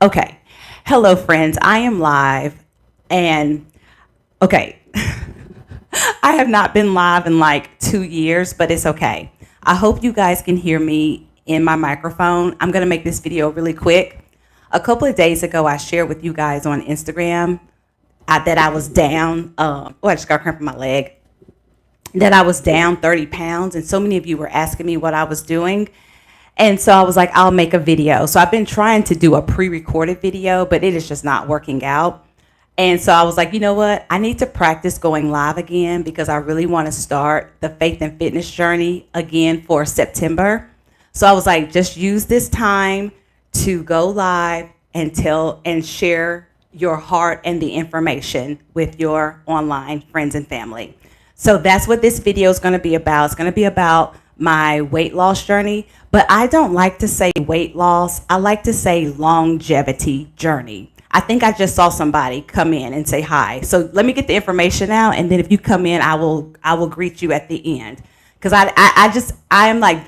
Okay. Hello, friends. I am live. And okay, I have not been live in like 2 years, but it's okay. I hope you guys can hear me in my microphone. I'm going to make this video really quick. A couple of days ago, I shared with you guys on Instagram that I was down. I just got a cramp in my leg. That I was down 30 pounds. And so many of you were asking me what I was doing. And so I was like, I'll make a video. So I've been trying to do a pre-recorded video, but it is just not working out. And so I was like, you know what? I need to practice going live again because I really want to start the faith and fitness journey again for September. So I was like, just use this time to go live and tell and share your heart and the information with your online friends and family. So that's what this video is going to be about. It's going to be about my weight loss journey, but I don't like to say weight loss. I like to say longevity journey. I think I just saw somebody come in and say hi. So let me get the information out, and then if you come in, I will greet you at the end. Because I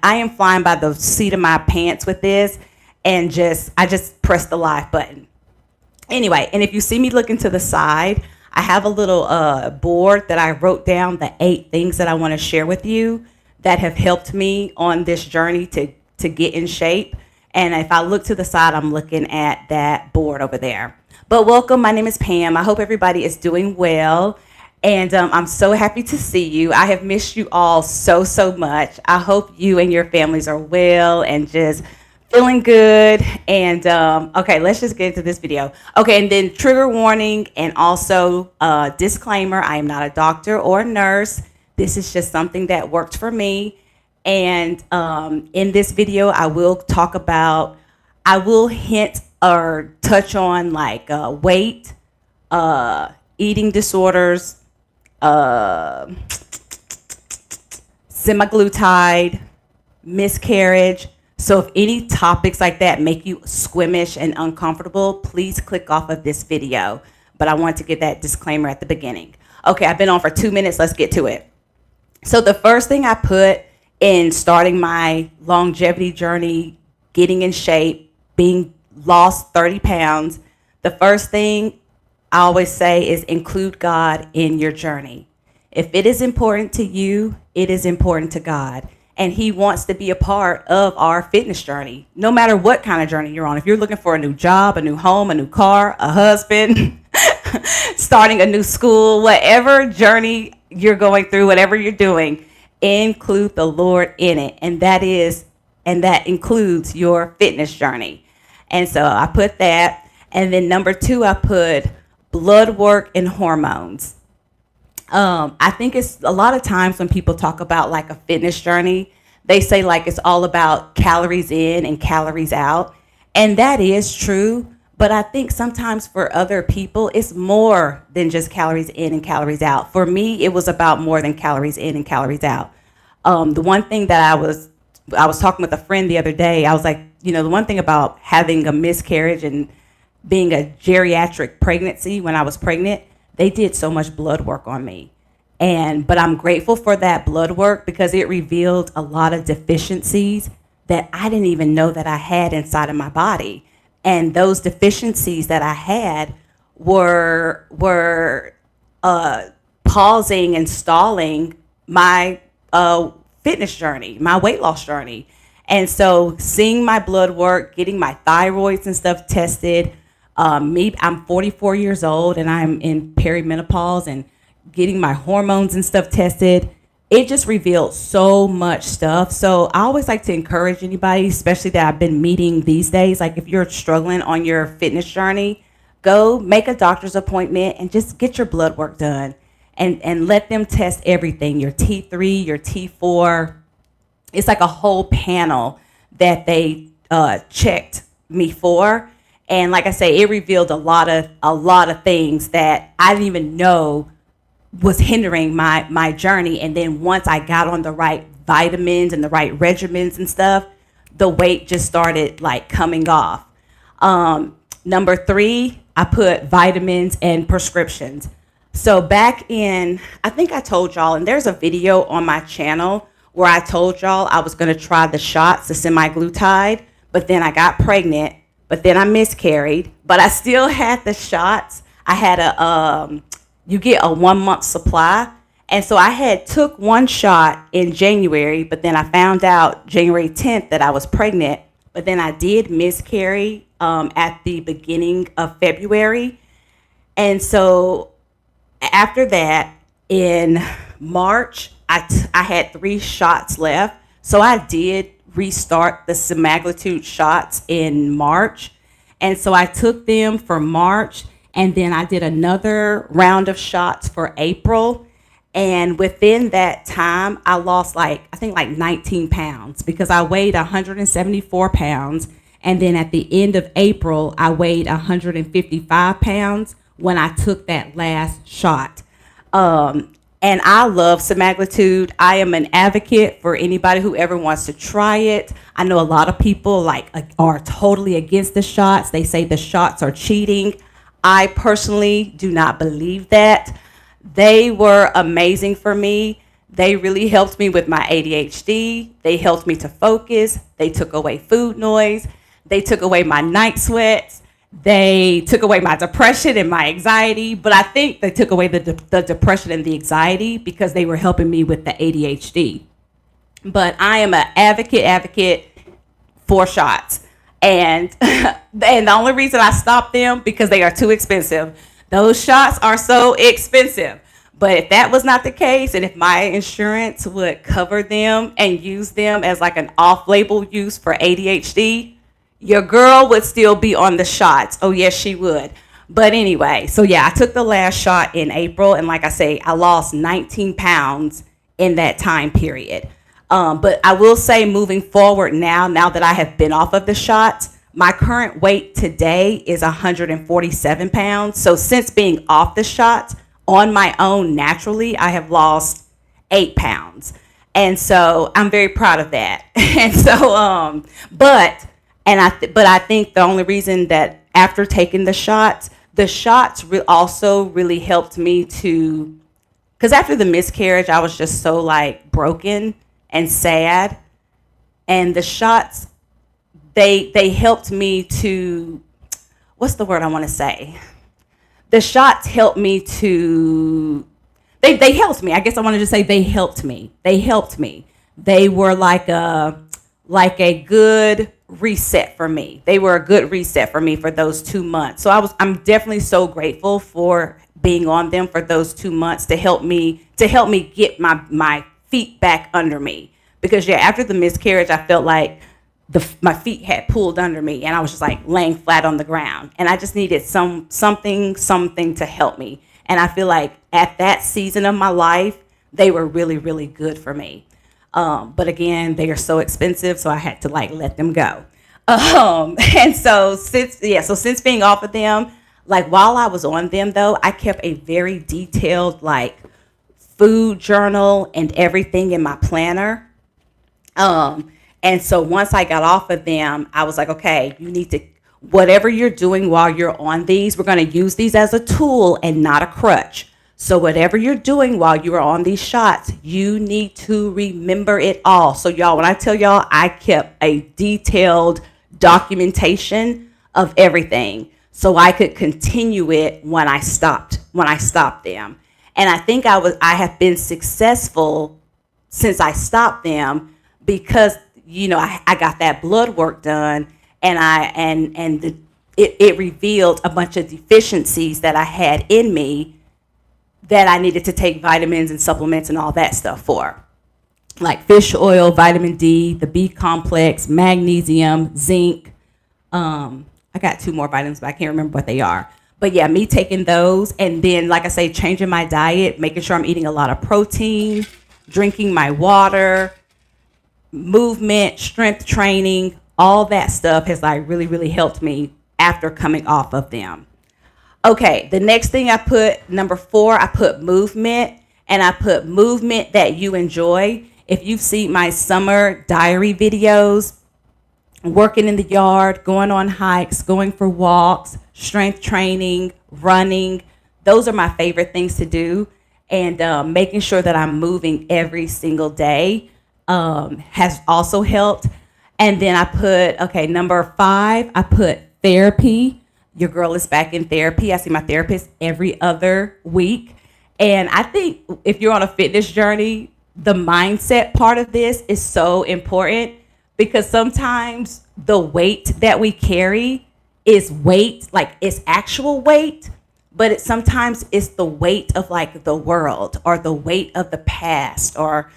am flying by the seat of my pants with this, and I just press the live button. Anyway, and if you see me looking to the side, I have a little board that I wrote down the 8 things that I want to share with you that have helped me on this journey to get in shape. And if I look to the side, I'm looking at that board over there. But welcome, my name is Pam. I hope everybody is doing well. And I'm so happy to see you. I have missed you all so much. I hope you and your families are well and just feeling good. And okay, let's just get into this video. Okay, and then trigger warning and also disclaimer, I am not a doctor or a nurse. This is just something that worked for me. And in this video, I will hint or touch on like weight, eating disorders, semaglutide, miscarriage. So if any topics like that make you squeamish and uncomfortable, please click off of this video. But I want to get that disclaimer at the beginning. Okay, I've been on for 2 minutes. Let's get to it. So the first thing I put in starting my longevity journey, getting in shape, being lost 30 pounds, the first thing I always say is include God in your journey. If it is important to you, it is important to God. And he wants to be a part of our fitness journey, no matter what kind of journey you're on. If you're looking for a new job, a new home, a new car, a husband, starting a new school, whatever journey you're going through, whatever you're doing, include the Lord in it. And that includes your fitness journey. And so I put that. And then number 2, I put blood work and hormones. I think it's a lot of times when people talk about like a fitness journey, they say like it's all about calories in and calories out. And that is true. But I think sometimes for other people, it's more than just calories in and calories out. For me, it was about more than calories in and calories out. The one thing that I was talking with a friend the other day, I was like, the one thing about having a miscarriage and being a geriatric pregnancy when I was pregnant, they did so much blood work on me. But I'm grateful for that blood work because it revealed a lot of deficiencies that I didn't even know that I had inside of my body. And those deficiencies that I had were pausing and stalling my fitness journey, my weight loss journey. And so seeing my blood work, getting my thyroids and stuff tested, I'm 44 years old and I'm in perimenopause, and getting my hormones and stuff tested, it just revealed so much stuff. So I always like to encourage anybody, especially that I've been meeting these days, like if you're struggling on your fitness journey, go make a doctor's appointment and just get your blood work done and let them test everything, your T3, your T4. It's like a whole panel that they checked me for. And like I say, it revealed a lot of things that I didn't even know was hindering my journey. And then once I got on the right vitamins and the right regimens and stuff, the weight just started like coming off. Number 3, I put vitamins and prescriptions. So back in, I think I told y'all, and there's a video on my channel where I told y'all I was going to try the shots, the semaglutide, but then I got pregnant. but then I miscarried. But I still had the shots. I had you get a 1 month supply. And so I had took one shot in January, but then I found out January 10th that I was pregnant. But then I did miscarry at the beginning of February. And so after that, in March, I had 3 shots left. So I did restart the semaglutide shots in March. And so I took them for March, and then I did another round of shots for April. And within that time, I lost I think 19 pounds because I weighed 174 pounds. And then at the end of April, I weighed 155 pounds when I took that last shot. And I love semaglutide. I am an advocate for anybody who ever wants to try it. I know a lot of people are totally against the shots. They say the shots are cheating. I personally do not believe that. They were amazing for me. They really helped me with my ADHD. They helped me to focus. They took away food noise. They took away my night sweats. They took away my depression and my anxiety, but I think they took away the depression and the anxiety because they were helping me with the ADHD. But I am an advocate for shots. And and the only reason I stopped them because they are too expensive. Those shots are so expensive. But if that was not the case, and if my insurance would cover them and use them as an off-label use for ADHD, your girl would still be on the shots. Oh, yes, she would. But anyway, so yeah, I took the last shot in April. And like I say, I lost 19 pounds in that time period. But I will say moving forward now that I have been off of the shots, my current weight today is 147 pounds. So since being off the shots on my own naturally, I have lost 8 pounds. And so I'm very proud of that. And so, but I think the only reason that after taking the shots also really helped me to, because after the miscarriage, I was just so broken and sad. And the shots, they helped me to, what's the word I want to say? The shots helped me to, they helped me. I guess I wanted to say they helped me. They helped me. They were like a good reset for me. They were a good reset for me for those 2 months. So I'm definitely so grateful for being on them for those 2 months to help me get my feet back under me. Because after the miscarriage, I felt like my feet had pulled under me and I was just laying flat on the ground. And I just needed something to help me. And I feel like at that season of my life, they were really, really good for me. But again, they are so expensive, so I had to let them go. And so since being off of them, while I was on them though, I kept a very detailed food journal and everything in my planner. And so once I got off of them, I was okay, you need to, whatever you're doing while you're on these, we're going to use these as a tool and not a crutch. So whatever you're doing while you are on these shots, you need to remember it all. So y'all, when I tell y'all, I kept a detailed documentation of everything so I could continue it when I stopped them. And I think I have been successful since I stopped them because, I got that blood work done and it revealed a bunch of deficiencies that I had in me that I needed to take vitamins and supplements and all that stuff for. Like fish oil, vitamin D, the B complex, magnesium, zinc. I got 2 more vitamins, but I can't remember what they are. But yeah, me taking those and then, like I say, changing my diet, making sure I'm eating a lot of protein, drinking my water, movement, strength training, all that stuff has really, really helped me after coming off of them. Okay, the next thing I put, number 4, I put movement, and I put movement that you enjoy. If you've seen my summer diary videos, working in the yard, going on hikes, going for walks, strength training, running, those are my favorite things to do. And making sure that I'm moving every single day has also helped. And then I put, number 5, I put therapy. Your girl is back in therapy. I see my therapist every other week. And I think if you're on a fitness journey, the mindset part of this is so important because sometimes the weight that we carry is weight, like it's actual weight, but sometimes it's the weight of like the world or the weight of the past or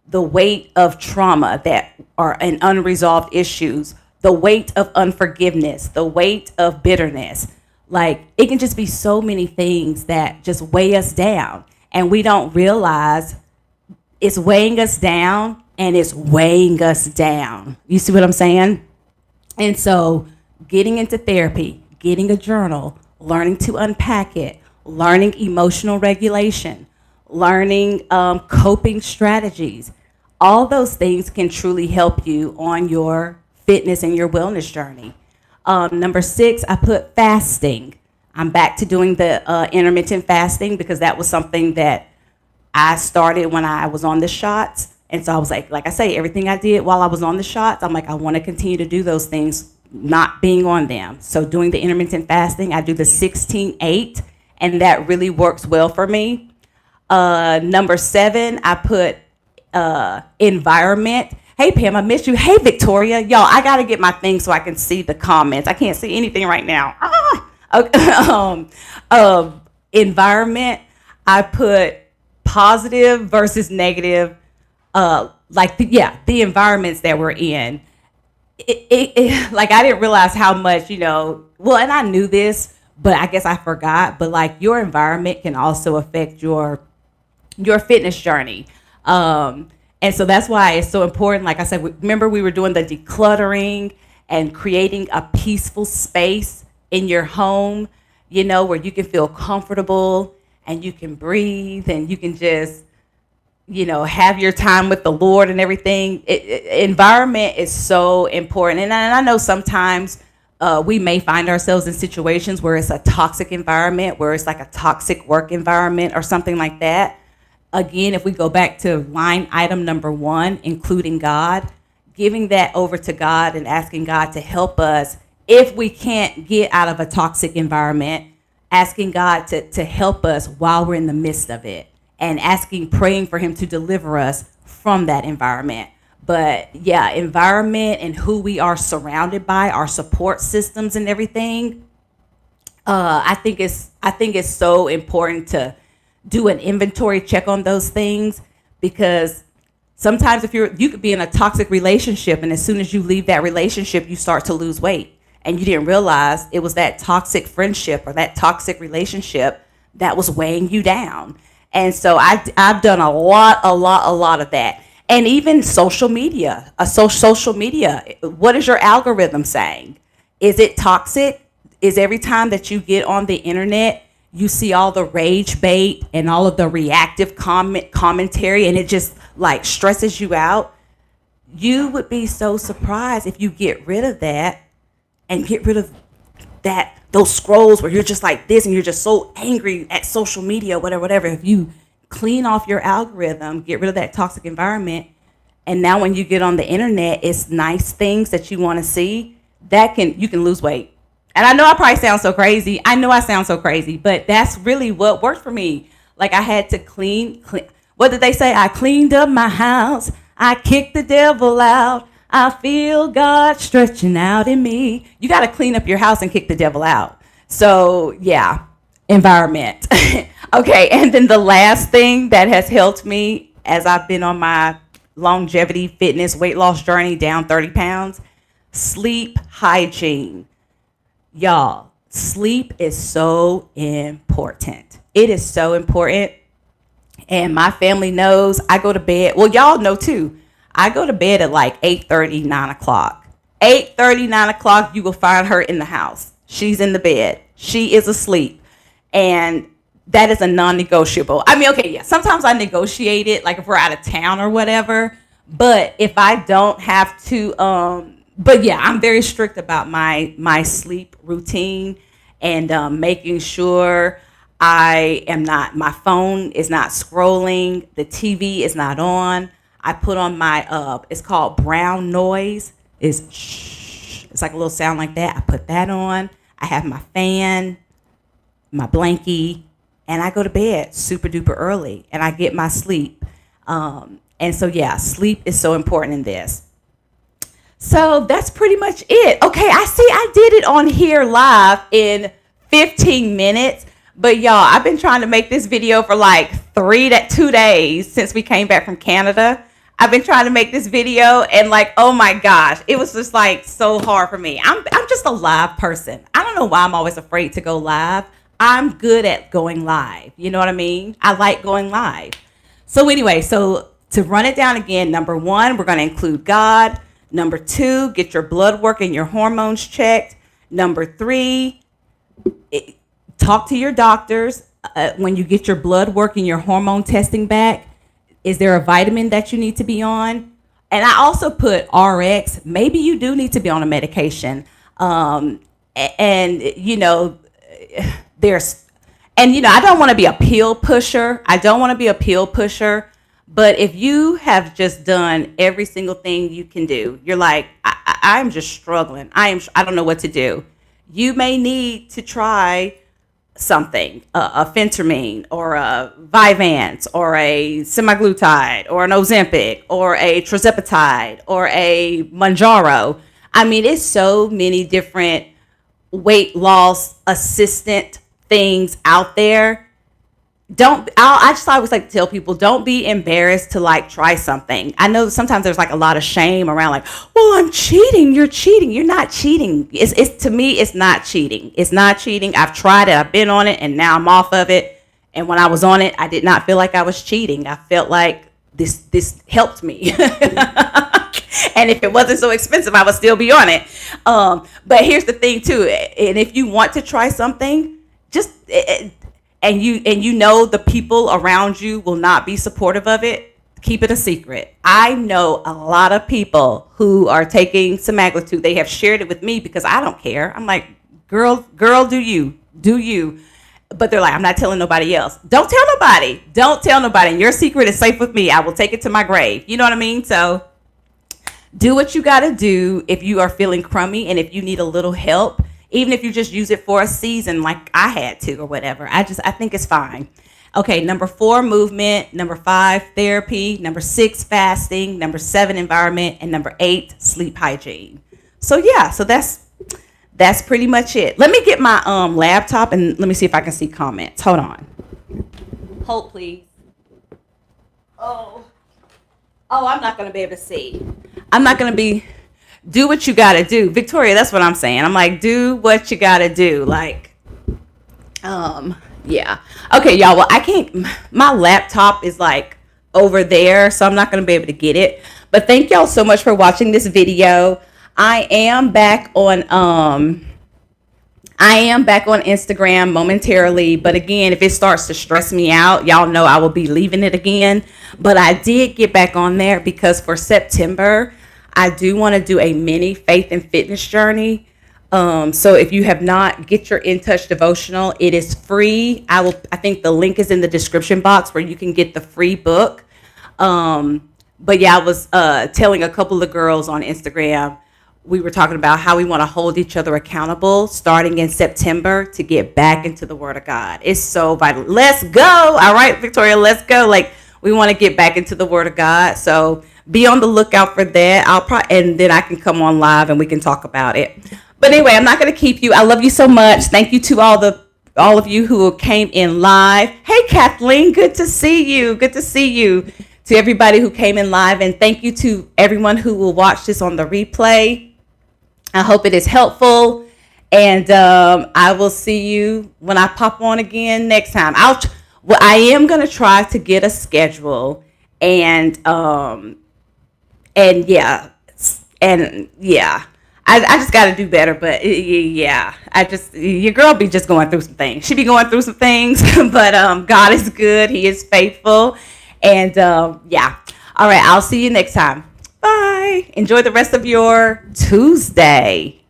the weight of trauma that are and unresolved issues, the weight of unforgiveness, the weight of bitterness. Like it can just be so many things that just weigh us down and we don't realize it's weighing us down and it's weighing us down. You see what I'm saying? And so getting into therapy, getting a journal, learning to unpack it, learning emotional regulation, learning coping strategies, all those things can truly help you on your fitness and your wellness journey. Number 6, I put fasting. I'm back to doing the intermittent fasting because that was something that I started when I was on the shots. And so I was like I say, everything I did while I was on the shots, I'm like, I want to continue to do those things, not being on them. So doing the intermittent fasting, I do the 16-8, and that really works well for me. Number 7, I put environment. Hey, Pam, I missed you. Hey, Victoria. Y'all, I got to get my thing so I can see the comments. I can't see anything right now. Okay. Environment, I put positive versus negative, the environments that we're in. Like I didn't realize how much, well, and I knew this, but I guess I forgot, but like your environment can also affect your fitness journey. And so that's why it's so important. Like I said, remember we were doing the decluttering and creating a peaceful space in your home, where you can feel comfortable and you can breathe and you can just, have your time with the Lord and everything. Environment is so important. And I know sometimes we may find ourselves in situations where it's a toxic environment, where it's like a toxic work environment or something like that. Again, if we go back to line item number 1, including God, giving that over to God and asking God to help us if we can't get out of a toxic environment, asking God to help us while we're in the midst of it and praying for him to deliver us from that environment. But yeah, environment and who we are surrounded by, our support systems and everything. I think it's so important to do an inventory check on those things because sometimes if you could be in a toxic relationship and as soon as you leave that relationship, you start to lose weight and you didn't realize it was that toxic friendship or that toxic relationship that was weighing you down. And so I've done a lot of that. And even social media, social media, what is your algorithm saying? Is it toxic? Is every time that you get on the internet, you see all the rage bait and all of the reactive commentary and it just like stresses you out? You would be so surprised if you get rid of that and get rid of those scrolls where you're just like this and you're just so angry at social media, whatever. If you clean off your algorithm, get rid of that toxic environment, and now when you get on the internet, it's nice things that you want to see, you can lose weight. And I know I probably sound so crazy. I know I sound so crazy, but that's really what worked for me. Like I had to clean. What did they say? I cleaned up my house. I kicked the devil out. I feel God stretching out in me. You got to clean up your house and kick the devil out. So yeah, environment. Okay, and then the last thing that has helped me as I've been on my longevity fitness weight loss journey down 30 pounds, sleep hygiene. Y'all, sleep is so important. It is so important. And my family knows I go to bed. Well, y'all know too. I go to bed at like 8:30, 9 o'clock. 8:30, 9 o'clock, you will find her in the house. She's in the bed. She is asleep. And that is a non-negotiable. I mean, okay, yeah, sometimes I negotiate it, like if we're out of town or whatever. But if I don't have to, but yeah, I'm very strict about my sleep routine and making sure my phone is not scrolling, the TV is not on. I put on my, it's called brown noise. It's shh. It's like a little sound like that. I put that on. I have my fan, my blankie, and I go to bed super duper early, and I get my sleep. And so, yeah, sleep is so important in this. So that's pretty much it. Okay, I see I did it on here live in 15 minutes. But y'all, I've been trying to make this video for like 2 days since we came back from Canada. I've been trying to make this video, and like, oh my gosh, it was just like so hard for me. I'm just a live person. I don't know why I'm always afraid to go live. I'm good at going live. You know what I mean? I like going live. So anyway, so to run it down again, number 1, we're going to include God. Number 2, get your blood work and your hormones checked. Number 3, talk to your doctors when you get your blood work and your hormone testing back. Is there a vitamin that you need to be on? And I also put RX. Maybe you do need to be on a medication. And you know, I don't want to be a pill pusher. But if you have just done every single thing you can do, you're like, I'm just struggling. I don't know what to do. You may need to try something, a phentermine or a Vyvanse or a semaglutide or an Ozempic or a tirzepatide or a Mounjaro. I mean, it's so many different weight loss assistant things out there. I just always like to tell people, don't be embarrassed to like try something. I know sometimes there's like a lot of shame around, like, well, I'm cheating. You're cheating. You're not cheating. It's to me, it's not cheating. It's not cheating. I've tried it. I've been on it, and now I'm off of it. And when I was on it, I did not feel like I was cheating. I felt like this helped me. And if it wasn't so expensive, I would still be on it. But here's the thing too. And if you want to try something, just and you know the people around you will not be supportive of it, keep it a secret. I know a lot of people who are taking semaglutide. They have shared it with me because I don't care. I'm like, girl, do you. But they're like, I'm not telling nobody else. Don't tell nobody. And your secret is safe with me. I will take it to my grave. You know what I mean? So do what you got to do if you are feeling crummy, and if you need a little help. Even if you just use it for a season like I had to or whatever. I think it's fine. Okay, number 4, movement. Number 5, therapy. Number 6, fasting. Number 7, environment. And number 8, sleep hygiene. So yeah, so that's pretty much it. Let me get my laptop and let me see if I can see comments. Hold on. Hold, please. Oh, I'm not going to be able to see. Do what you gotta do. Victoria, that's what I'm saying. I'm like, do what you gotta do. Like, yeah. Okay, y'all, well, I can't, my laptop is like over there, so I'm not gonna be able to get it. But thank y'all so much for watching this video. I am back on Instagram momentarily, but again, if it starts to stress me out, y'all know I will be leaving it again. But I did get back on there because for September, I do want to do a mini faith and fitness journey. So if you have not, get your In Touch devotional. It is free. I think the link is in the description box where you can get the free book. But yeah, I was telling a couple of girls on Instagram, we were talking about how we want to hold each other accountable starting in September to get back into the Word of God. It's so vital. Let's go. All right, Victoria, let's go. Like, we want to get back into the Word of God. So be on the lookout for that. And then I can come on live and we can talk about it. But anyway, I'm not going to keep you. I love you so much. Thank you to all of you who came in live. Hey, Kathleen, good to see you. Good to see you. To everybody who came in live, and thank you to everyone who will watch this on the replay. I hope it is helpful, and I will see you when I pop on again next time. I am going to try to get a schedule, and yeah, I just got to do better, but yeah, your girl be just going through some things. She be going through some things, but God is good. He is faithful, and yeah. All right, I'll see you next time. Bye. Enjoy the rest of your Tuesday.